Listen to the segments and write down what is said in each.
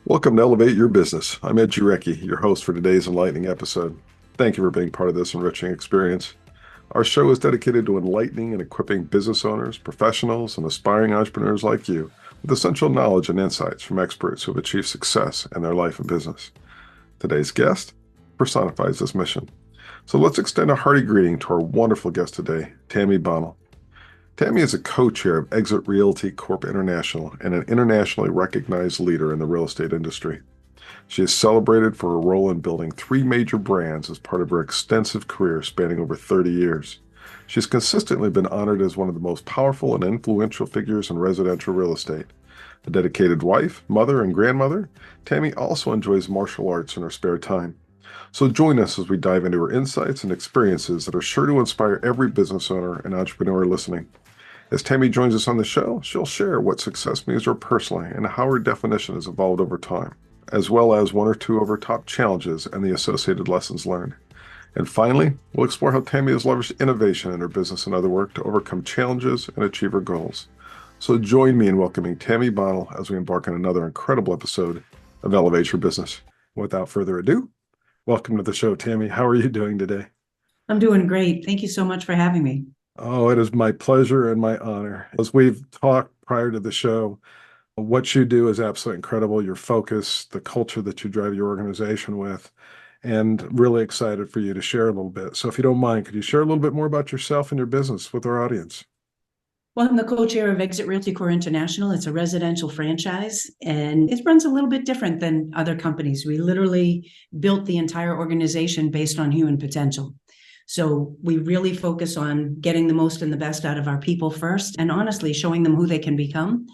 Welcome to Elevate Your Business. I'm Ed Jarecki, your host for today's enlightening episode. Thank you for being part of this enriching experience. Our show is dedicated to enlightening and equipping business owners, professionals, and aspiring entrepreneurs like you with essential knowledge and insights from experts who have achieved success in their life and business. Today's guest personifies this mission. So let's extend a hearty greeting to our wonderful guest today, Tami Bonnell. Tami is a co-chair of EXIT Realty Corp International and an internationally recognized leader in the real estate industry. She is celebrated for her role in building 3 major brands as part of her extensive career spanning over 30 years. She's consistently been honored as one of the most powerful and influential figures in residential real estate. A dedicated wife, mother, and grandmother, Tami also enjoys martial arts in her spare time. So join us as we dive into her insights and experiences that are sure to inspire every business owner and entrepreneur listening. As Tami joins us on the show, she'll share what success means to her personally and how her definition has evolved over time, as well as one or two of her top challenges and the associated lessons learned. And finally, we'll explore how Tami has leveraged innovation in her business and other work to overcome challenges and achieve her goals. So join me in welcoming Tami Bonnell as we embark on another incredible episode of Elevate Your Business. Without further ado, welcome to the show, Tami. How are you doing today? I'm doing great. Thank you so much for having me. Oh, it is my pleasure and my honor. As we've talked prior to the show, what you do is absolutely incredible. Your focus, the culture that you drive your organization with, and really excited for you to share a little bit. So if you don't mind, could you share a little bit more about yourself and your business with our audience? Well, I'm the co-chair of EXIT Realty Corp International. It's a residential franchise, and it runs a little bit different than other companies. We literally built the entire organization based on human potential. So we really focus on getting the most and the best out of our people first, and honestly showing them who they can become.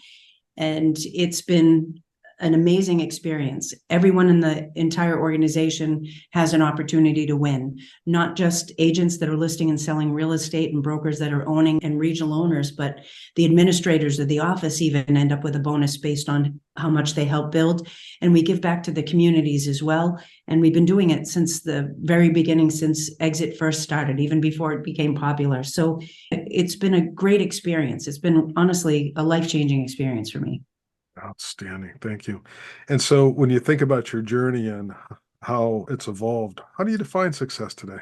And it's been an amazing experience. Everyone in the entire organization has an opportunity to win, not just agents that are listing and selling real estate and brokers that are owning and regional owners, but the administrators of the office even end up with a bonus based on how much they help build. And we give back to the communities as well. And we've been doing it since the very beginning, since Exit first started, even before it became popular. So it's been a great experience. It's been honestly a life-changing experience for me. Outstanding. Thank you. And so when you think about your journey and how it's evolved, how do you define success today?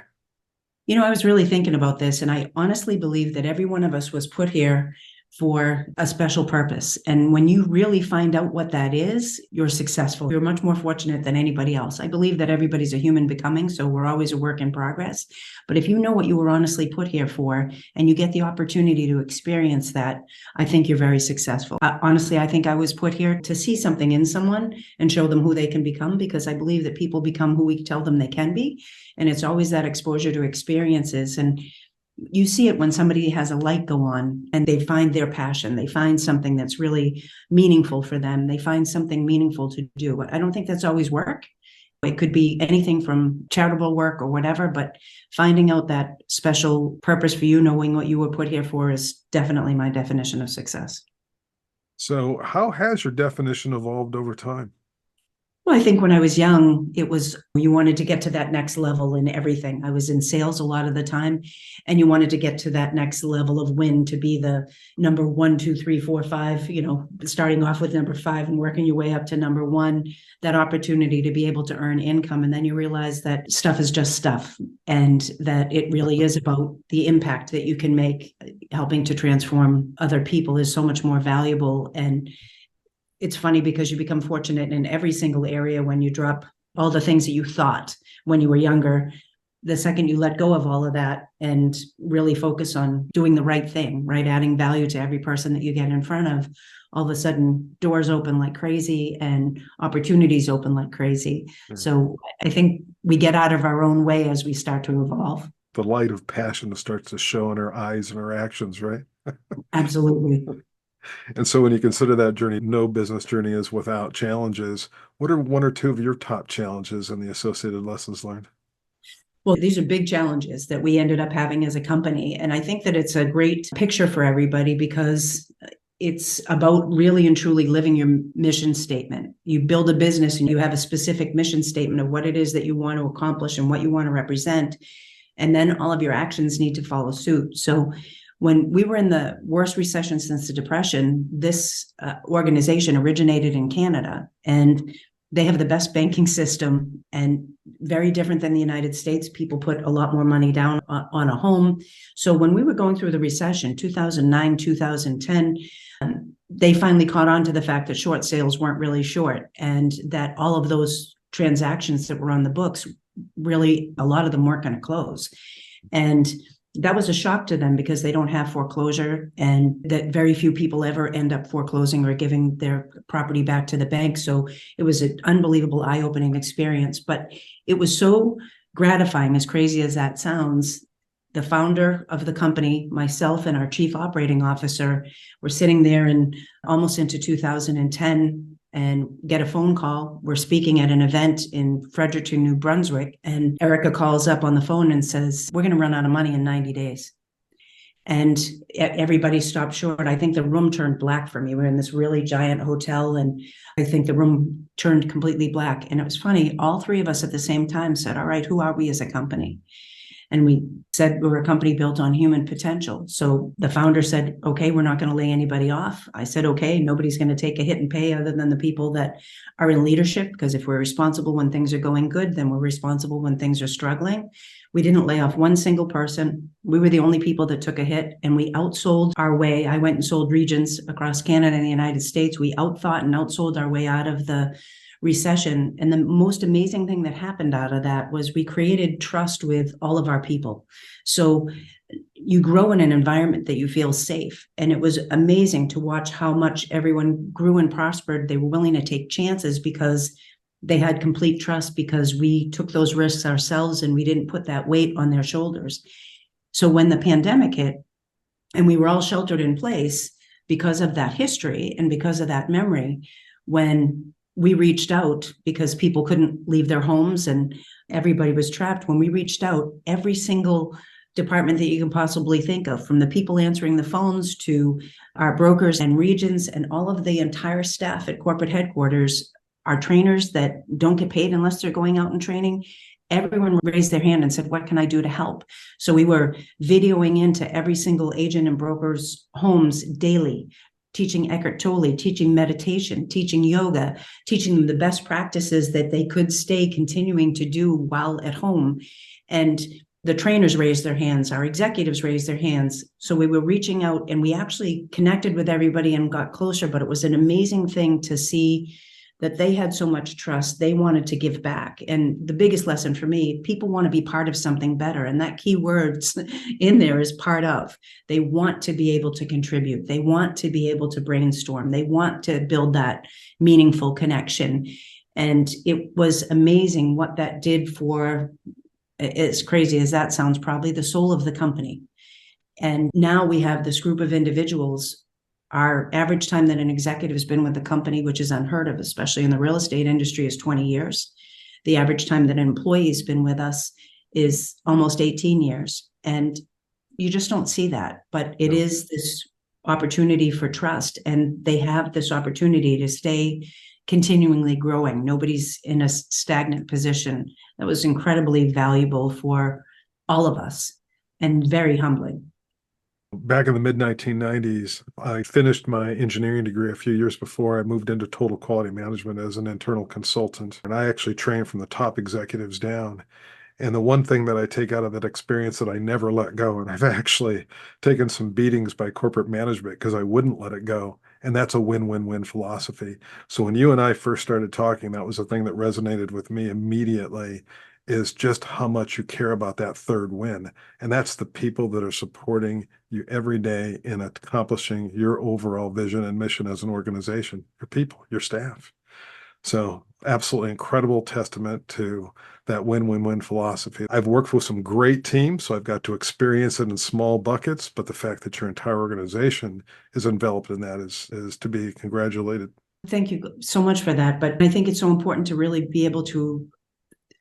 You know, I was really thinking about this, and I honestly believe that every one of us was put here for a special purpose. And when you really find out what that is, you're successful. You're much more fortunate than anybody else. I believe that everybody's a human becoming, so we're always a work in progress. But if you know what you were honestly put here for, and you get the opportunity to experience that, I think you're very successful. Honestly, I think I was put here to see something in someone and show them who they can become, because I believe that people become who we tell them they can be. And it's always that exposure to experiences. And you see it when somebody has a light go on and they find their passion. They find something that's really meaningful for them. They find something meaningful to do. I don't think that's always work. It could be anything from charitable work or whatever, but finding out that special purpose for you, knowing what you were put here for, is definitely my definition of success. So how has your definition evolved over time? Well, I think when I was young, it was you wanted to get to that next level in everything. I was in sales a lot of the time, and you wanted to get to that next level of win, to be the number 1, 2, 3, 4, 5, starting off with number 5 and working your way up to number 1, that opportunity to be able to earn income. And then you realize that stuff is just stuff, and that it really is about the impact that you can make. Helping to transform other people is so much more valuable. And it's funny because you become fortunate in every single area when you drop all the things that you thought when you were younger. The second you let go of all of that and really focus on doing the right thing, right? Adding value to every person that you get in front of, all of a sudden doors open like crazy and opportunities open like crazy. Mm-hmm. So I think we get out of our own way as we start to evolve. The light of passion starts to show in our eyes and our actions, right? Absolutely. And so when you consider that journey, no business journey is without challenges. What are 1 or 2 of your top challenges and the associated lessons learned? Well, these are big challenges that we ended up having as a company. And I think that it's a great picture for everybody, because it's about really and truly living your mission statement. You build a business and you have a specific mission statement of what it is that you want to accomplish and what you want to represent. And then all of your actions need to follow suit. So when we were in the worst recession since the Depression, this organization originated in Canada, and They have the best banking system, and very different than the United States. People put a lot more money down on a home. So when we were going through the recession, 2009, 2010, they finally caught on to the fact that short sales weren't really short, and that all of those transactions that were on the books, really, a lot of them weren't going to close. And that was a shock to them because they don't have foreclosure, and that very few people ever end up foreclosing or giving their property back to the bank. So it was an unbelievable eye-opening experience, but it was so gratifying, as crazy as that sounds. The founder of the company, myself, and our chief operating officer were sitting there in almost into 2010 and get a phone call. We're speaking at an event in Fredericton, New Brunswick, and Erica calls up on the phone and says, "We're going to run out of money in 90 days. And everybody stopped short. I think the room turned black for me. We're in this really giant hotel, and I think the room turned completely black. And it was funny. All three of us at the same time said, "All right, who are we as a company?" And we said we're a company built on human potential. So the founder said, "Okay, we're not going to lay anybody off." I said, "Okay, nobody's going to take a hit and pay other than the people that are in leadership, because if we're responsible when things are going good, then we're responsible when things are struggling." We didn't lay off one single person. We were the only people that took a hit, and we outsold our way. I went and sold regions across Canada and the United States. We outthought and outsold our way out of the recession. And the most amazing thing that happened out of that was we created trust with all of our people. So you grow in an environment that you feel safe. And it was amazing to watch how much everyone grew and prospered. They were willing to take chances because they had complete trust, because we took those risks ourselves and we didn't put that weight on their shoulders. So when the pandemic hit and we were all sheltered in place because of that history and because of that memory, when we reached out, because people couldn't leave their homes and everybody was trapped. When we reached out, every single department that you can possibly think of, from the people answering the phones to our brokers and regions and all of the entire staff at corporate headquarters, our trainers that don't get paid unless they're going out and training, everyone raised their hand and said, "What can I do to help?" So we were videoing into every single agent and broker's homes daily, teaching Eckhart Tolle, teaching meditation, teaching yoga, teaching them the best practices that they could stay continuing to do while at home. And the trainers raised their hands, our executives raised their hands. So we were reaching out and we actually connected with everybody and got closer, but it was an amazing thing to see that they had so much trust. They wanted to give back. And the biggest lesson for me, people want to be part of something better. And that key word in there is part of. They want to be able to contribute. They want to be able to brainstorm. They want to build that meaningful connection. And it was amazing what that did for, as crazy as that sounds, probably the soul of the company. And now we have this group of individuals. Our average time that an executive has been with the company, which is unheard of, especially in the real estate industry, is 20 years. The average time that an employee has been with us is almost 18 years. And you just don't see that. But it is this opportunity for trust. And they have this opportunity to stay continually growing. Nobody's in a stagnant position. That was incredibly valuable for all of us and very humbling. Back in the mid-1990s, I finished my engineering degree a few years before I moved into total quality management as an internal consultant. And I actually trained from the top executives down. And the one thing that I take out of that experience that I never let go, and I've actually taken some beatings by corporate management because I wouldn't let it go, and that's a win-win-win philosophy. So when you and I first started talking, that was the thing that resonated with me immediately, is just how much you care about that third win. And that's the people that are supporting you every day in accomplishing your overall vision and mission as an organization, your people, your staff. So absolutely incredible testament to that win-win-win philosophy. I've worked with some great teams, so I've got to experience it in small buckets, but the fact that your entire organization is enveloped in that is to be congratulated. Thank you so much for that. But I think it's so important to really be able to,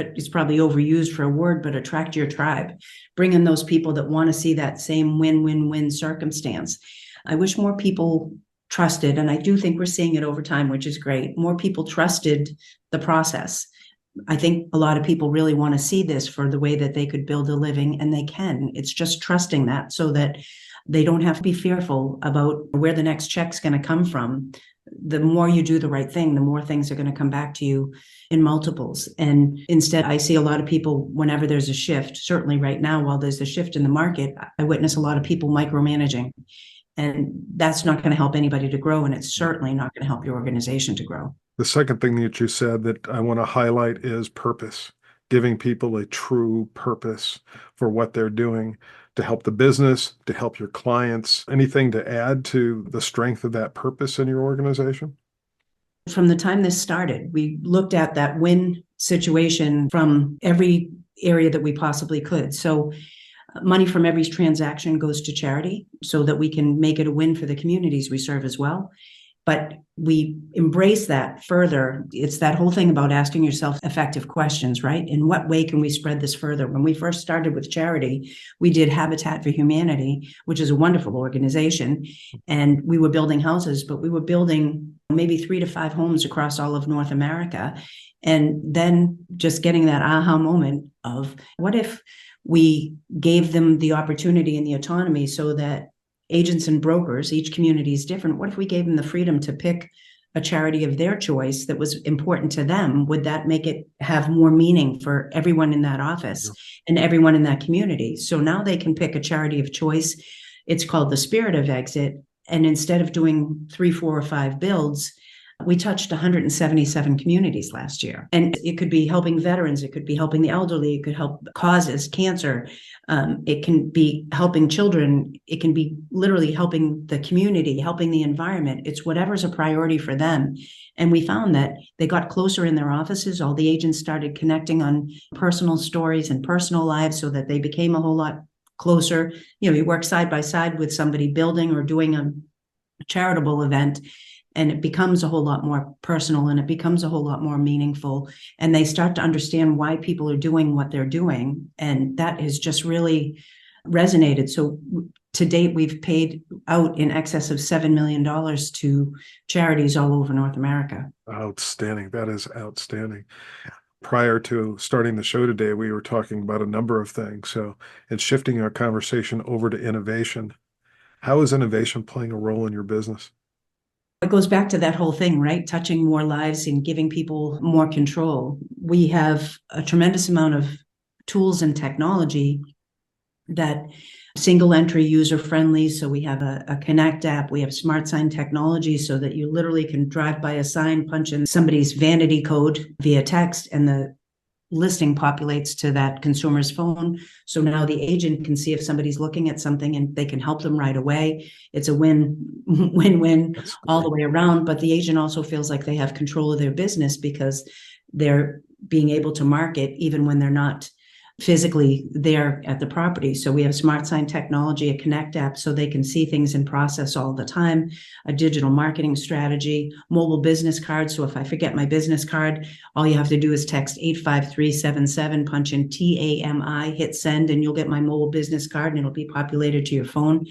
it's probably overused for a word, but attract your tribe. Bring in those people that want to see that same win-win-win circumstance. I wish more people trusted, and I do think we're seeing it over time, which is great. More people trusted the process. I think a lot of people really want to see this for the way that they could build a living, and they can. It's just trusting that so that they don't have to be fearful about where the next check's going to come from. the more you do the right thing, the more things are going to come back to you in multiples. And instead, I see a lot of people, whenever there's a shift, certainly right now, while there's a shift in the market, I witness a lot of people micromanaging. And that's not going to help anybody to grow. And it's certainly not going to help your organization to grow. The second thing that you said that I want to highlight is purpose, giving people a true purpose for what they're doing to help the business, to help your clients. Anything to add to the strength of that purpose in your organization? From the time this started, we looked at that win situation from every area that we possibly could. So money from every transaction goes to charity so that we can make it a win for the communities we serve as well. But we embrace that further. It's that whole thing about asking yourself effective questions, right? In what way can we spread this further? When we first started with charity, we did Habitat for Humanity, which is a wonderful organization. And we were building houses, but we were building maybe 3 to 5 homes across all of North America. And then just getting that aha moment of what if we gave them the opportunity and the autonomy so that agents and brokers, each community is different. What if we gave them the freedom to pick a charity of their choice that was important to them? Would that make it have more meaning for everyone in that office and everyone in that community? So now they can pick a charity of choice. It's called the Spirit of Exit. And instead of doing 3, 4, or 5 builds, we touched 177 communities last year. And it could be helping veterans, it could be helping the elderly, it could help causes, cancer, it can be helping children, it can be literally helping the community, helping the environment. It's whatever's a priority for them. And we found that they got closer in their offices. All the agents started connecting on personal stories and personal lives so that they became a whole lot closer. You work side by side with somebody building or doing a charitable event, and it becomes a whole lot more personal and it becomes a whole lot more meaningful. And they start to understand why people are doing what they're doing. And that has just really resonated. So to date, we've paid out in excess of $7 million to charities all over North America. Outstanding. That is outstanding. Prior to starting the show today, we were talking about a number of things. So it's shifting our conversation over to innovation. How is innovation playing a role in your business? It goes back to that whole thing, right? Touching more lives and giving people more control. We have a tremendous amount of tools and technology that single entry, user friendly. So we have a Connect app, we have smart sign technology so that you literally can drive by a sign, punch in somebody's vanity code via text, and the listing populates to that consumer's phone. So now the agent can see if somebody's looking at something and they can help them right away. It's a win-win all the way around. But the agent also feels like they have control of their business because they're being able to market even when they're not physically there at the property. So we have smart sign technology, a Connect app so they can see things in process all the time, a digital marketing strategy, mobile business cards. So if I forget my business card, all you have to do is text 85377, punch in TAMI, hit send, and you'll get my mobile business card and it'll be populated to your phone.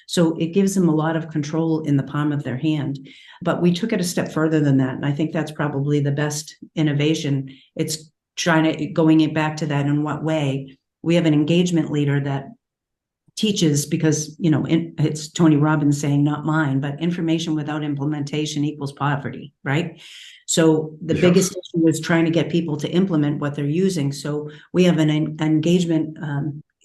So it gives them a lot of control in the palm of their hand. But we took it a step further than that. And I think that's probably the best innovation. It's going it back to that. In what way? We have an engagement leader that teaches, because it's Tony Robbins saying, not mine, but information without implementation equals poverty, right? So the biggest issue is trying to get people to implement what they're using. So we have an engagement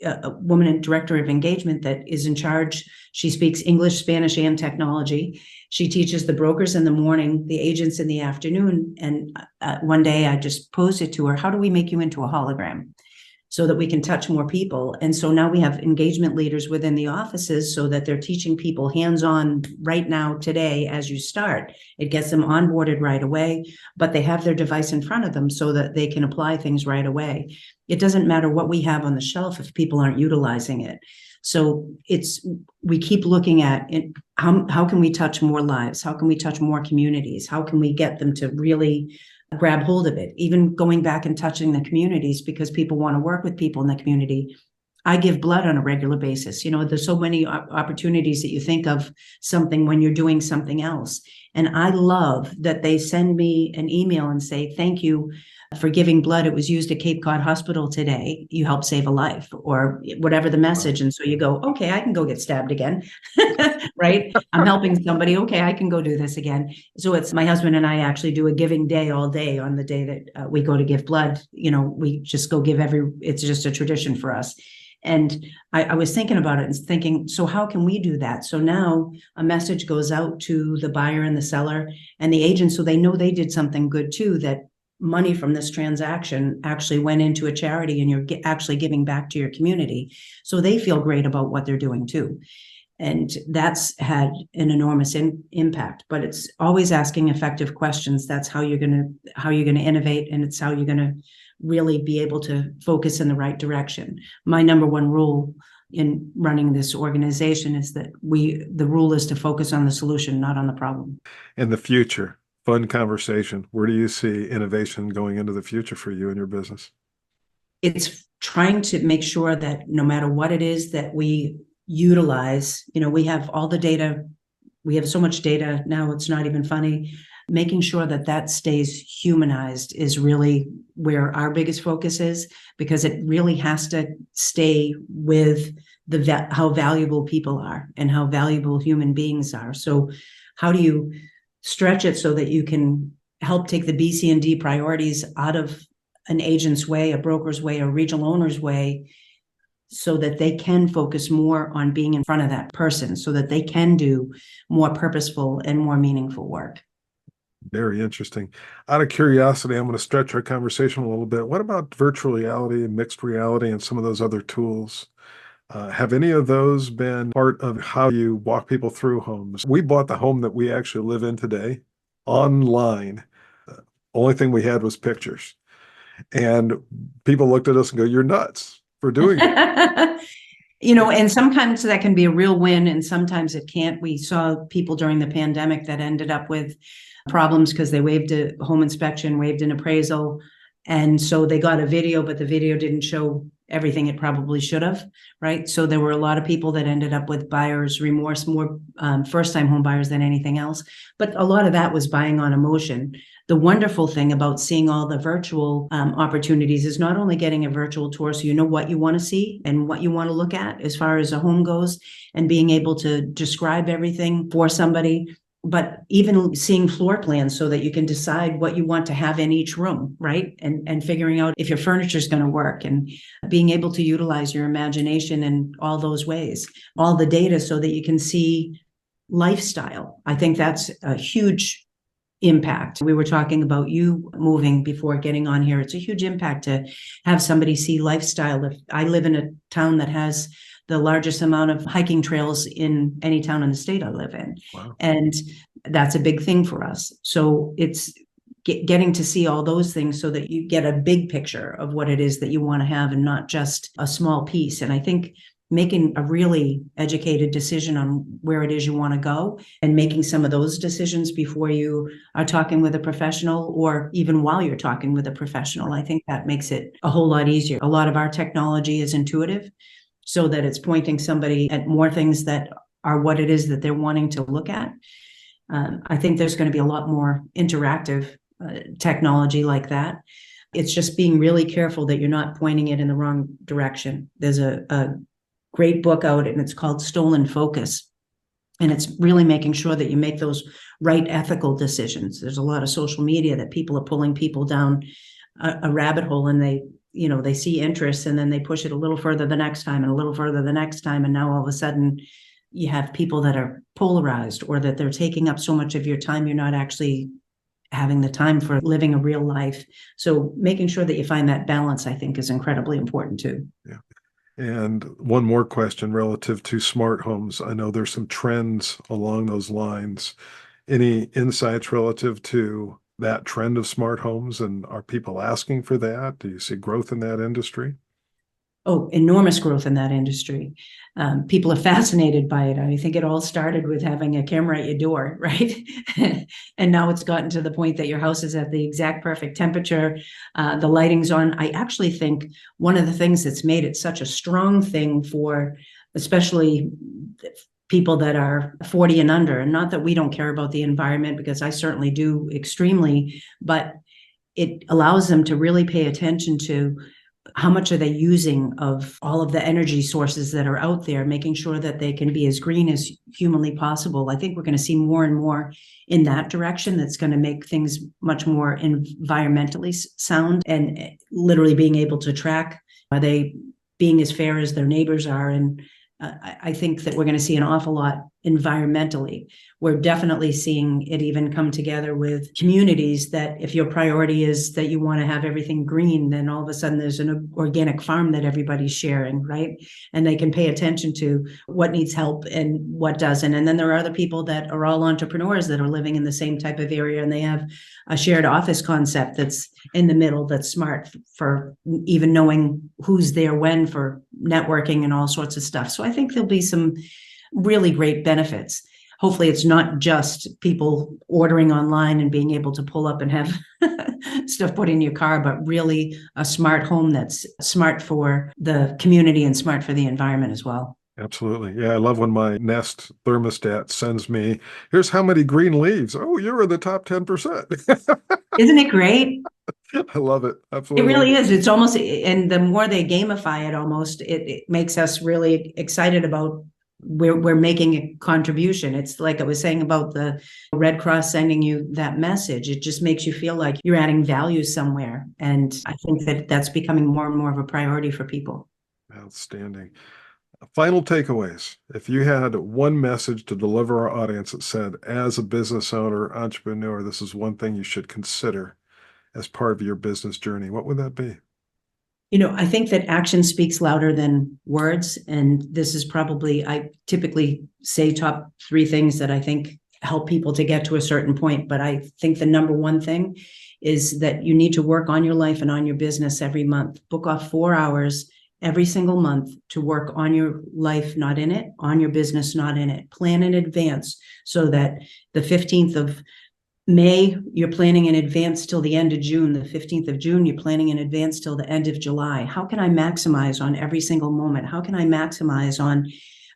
a woman and director of engagement that is in charge. She speaks English, Spanish, and technology. She teaches the brokers in the morning, the agents in the afternoon. And one day I just posed it to her, how do we make you into a hologram so that we can touch more people? And so now we have engagement leaders within the offices so that they're teaching people hands-on right now, today, as you start. It gets them onboarded right away, but they have their device in front of them so that they can apply things right away. It doesn't matter what we have on the shelf if people aren't utilizing it. So we keep looking at it. How can we touch more lives? How can we touch more communities? How can we get them to really grab hold of it? Even going back and touching the communities, because people want to work with people in the community. I give blood on a regular basis. There's so many opportunities that you think of something when you're doing something else. And I love that they send me an email and say, thank you for giving blood. It was used at Cape Cod Hospital today. You helped save a life, or whatever the message. And so you go, okay, I can go get stabbed again, right? I'm helping somebody. Okay, I can go do this again. So it's my husband and I actually do a giving day all day on the day that we go to give blood. We just go give it's just a tradition for us. And I was thinking about it and thinking, so how can we do that? So now a message goes out to the buyer and the seller and the agent, so they know they did something good too, that money from this transaction actually went into a charity and you're actually giving back to your community. So they feel great about what they're doing too. And that's had an enormous impact, but it's always asking effective questions. That's how you're going to innovate. And it's how you're going to really be able to focus in the right direction. My number one rule in running this organization is that the rule is to focus on the solution, not on the problem. In the future, fun conversation. Where do you see innovation going into the future for you and your business? It's trying to make sure that no matter what it is that we utilize, we have all the data. We have so much data now, it's not even funny. Making sure that stays humanized is really where our biggest focus is, because it really has to stay with how valuable people are and how valuable human beings are. So how do you stretch it so that you can help take the B, C, and D priorities out of an agent's way, a broker's way, a regional owner's way, so that they can focus more on being in front of that person, so that they can do more purposeful and more meaningful work. Very interesting. Out of curiosity, I'm going to stretch our conversation a little bit. What about virtual reality and mixed reality and some of those other tools? Have any of those been part of how you walk people through homes? We bought the home that we actually live in today online. The only thing we had was pictures. And people looked at us and go, "You're nuts for doing it." And sometimes that can be a real win and sometimes it can't. We saw people during the pandemic that ended up with problems because they waived a home inspection, waived an appraisal. And so they got a video, but the video didn't show everything it probably should have, right? So there were a lot of people that ended up with buyer's remorse, more first-time home buyers than anything else. But a lot of that was buying on emotion. The wonderful thing about seeing all the virtual opportunities is not only getting a virtual tour, so you know what you want to see and what you want to look at as far as a home goes, and being able to describe everything for somebody, but even seeing floor plans so that you can decide what you want to have in each room, right? And figuring out if your furniture is going to work, and being able to utilize your imagination in all those ways, all the data so that you can see lifestyle. I think that's a huge impact. We were talking about you moving before getting on here. It's a huge impact to have somebody see lifestyle. If I live in a town that has the largest amount of hiking trails in any town in the state I live in. Wow. And that's a big thing for us. So it's getting to see all those things so that you get a big picture of what it is that you want to have and not just a small piece. And I think making a really educated decision on where it is you want to go and making some of those decisions before you are talking with a professional, or even while you're talking with a professional, I think that makes it a whole lot easier. A lot of our technology is intuitive, so that it's pointing somebody at more things that are what it is that they're wanting to look at. I think there's going to be a lot more interactive technology like that. It's just being really careful that you're not pointing it in the wrong direction. There's a great book out and it's called Stolen Focus. And it's really making sure that you make those right ethical decisions. There's a lot of social media that people are pulling people down a rabbit hole, and they see interest and then they push it a little further the next time and a little further the next time. And now all of a sudden you have people that are polarized, or that they're taking up so much of your time, you're not actually having the time for living a real life. So making sure that you find that balance, I think, is incredibly important too. Yeah. And one more question relative to smart homes. I know there's some trends along those lines. Any insights relative to that trend of smart homes, and are people asking for that? Do you see growth in that industry? Oh, enormous growth in that industry. People are fascinated by it. I think it all started with having a camera at your door, right? And now it's gotten to the point that your house is at the exact perfect temperature. The lighting's on. I actually think one of the things that's made it such a strong thing for especially people that are 40 and under. And not that we don't care about the environment, because I certainly do extremely, but it allows them to really pay attention to how much are they using of all of the energy sources that are out there, making sure that they can be as green as humanly possible. I think we're going to see more and more in that direction. That's going to make things much more environmentally sound, and literally being able to track, are they being as fair as their neighbors are? And I think that we're going to see an awful lot environmentally. We're definitely seeing it even come together with communities, that if your priority is that you want to have everything green, then all of a sudden there's an organic farm that everybody's sharing, right? And they can pay attention to what needs help and what doesn't. And then there are other people that are all entrepreneurs that are living in the same type of area, and they have a shared office concept that's in the middle, that's smart for even knowing who's there when, for networking and all sorts of stuff. So I think there'll be some really great benefits. Hopefully it's not just people ordering online and being able to pull up and have stuff put in your car, but really a smart home that's smart for the community and smart for the environment as well. Absolutely. Yeah, I love when my Nest thermostat sends me, here's how many green leaves. Oh, you're in the top 10%. Isn't it great? I love it. It Absolutely. really is. It's almost, and the more they gamify it, almost, it makes us really excited about we're making a contribution. It's like I was saying about the Red Cross sending you that message. It just makes you feel like you're adding value somewhere. And I think that that's becoming more and more of a priority for people. Outstanding. Final takeaways. If you had one message to deliver our audience that said, as a business owner, entrepreneur, this is one thing you should consider as part of your business journey, what would that be? I think that action speaks louder than words. And this is probably, I typically say top 3 things that I think help people to get to a certain point. But I think the number one thing is that you need to work on your life and on your business every month. Book off 4 hours every single month to work on your life, not in it, on your business, not in it. Plan in advance, so that the 15th of May, you're planning in advance till the end of June. The 15th of June, you're planning in advance till the end of July. How can I maximize on every single moment? How can I maximize on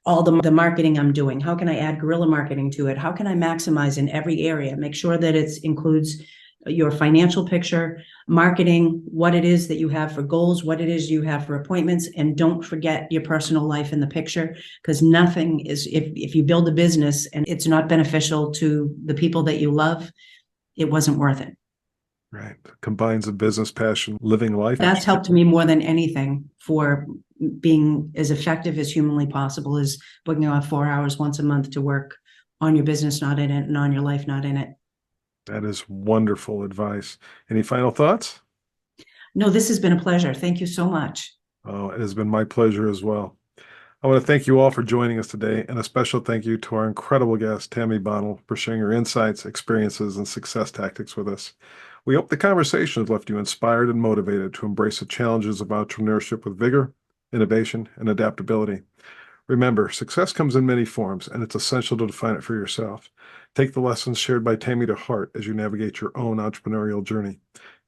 all the marketing I'm doing? How can I add guerrilla marketing to it? How can I maximize in every area? Make sure that it includes your financial picture, marketing, what it is that you have for goals, what it is you have for appointments, and don't forget your personal life in the picture, because nothing is, if you build a business and it's not beneficial to the people that you love, it wasn't worth it. Right. Combines a business passion, living life. That's helped me more than anything for being as effective as humanly possible, is booking off 4 hours once a month to work on your business, not in it, and on your life, not in it. That is wonderful advice. Any final thoughts? No, this has been a pleasure. Thank you so much. Oh, it has been my pleasure as well. I want to thank you all for joining us today, and a special thank you to our incredible guest, Tami Bonnell, for sharing her insights, experiences, and success tactics with us. We hope the conversation has left you inspired and motivated to embrace the challenges of entrepreneurship with vigor, innovation, and adaptability. Remember, success comes in many forms, and it's essential to define it for yourself. Take the lessons shared by Tami to heart as you navigate your own entrepreneurial journey.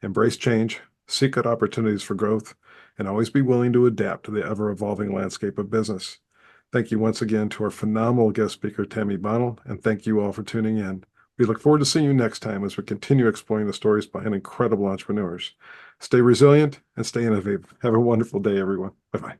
Embrace change, seek out opportunities for growth, and always be willing to adapt to the ever-evolving landscape of business. Thank you once again to our phenomenal guest speaker, Tami Bonnell, and thank you all for tuning in. We look forward to seeing you next time as we continue exploring the stories behind incredible entrepreneurs. Stay resilient and stay innovative. Have a wonderful day, everyone. Bye-bye.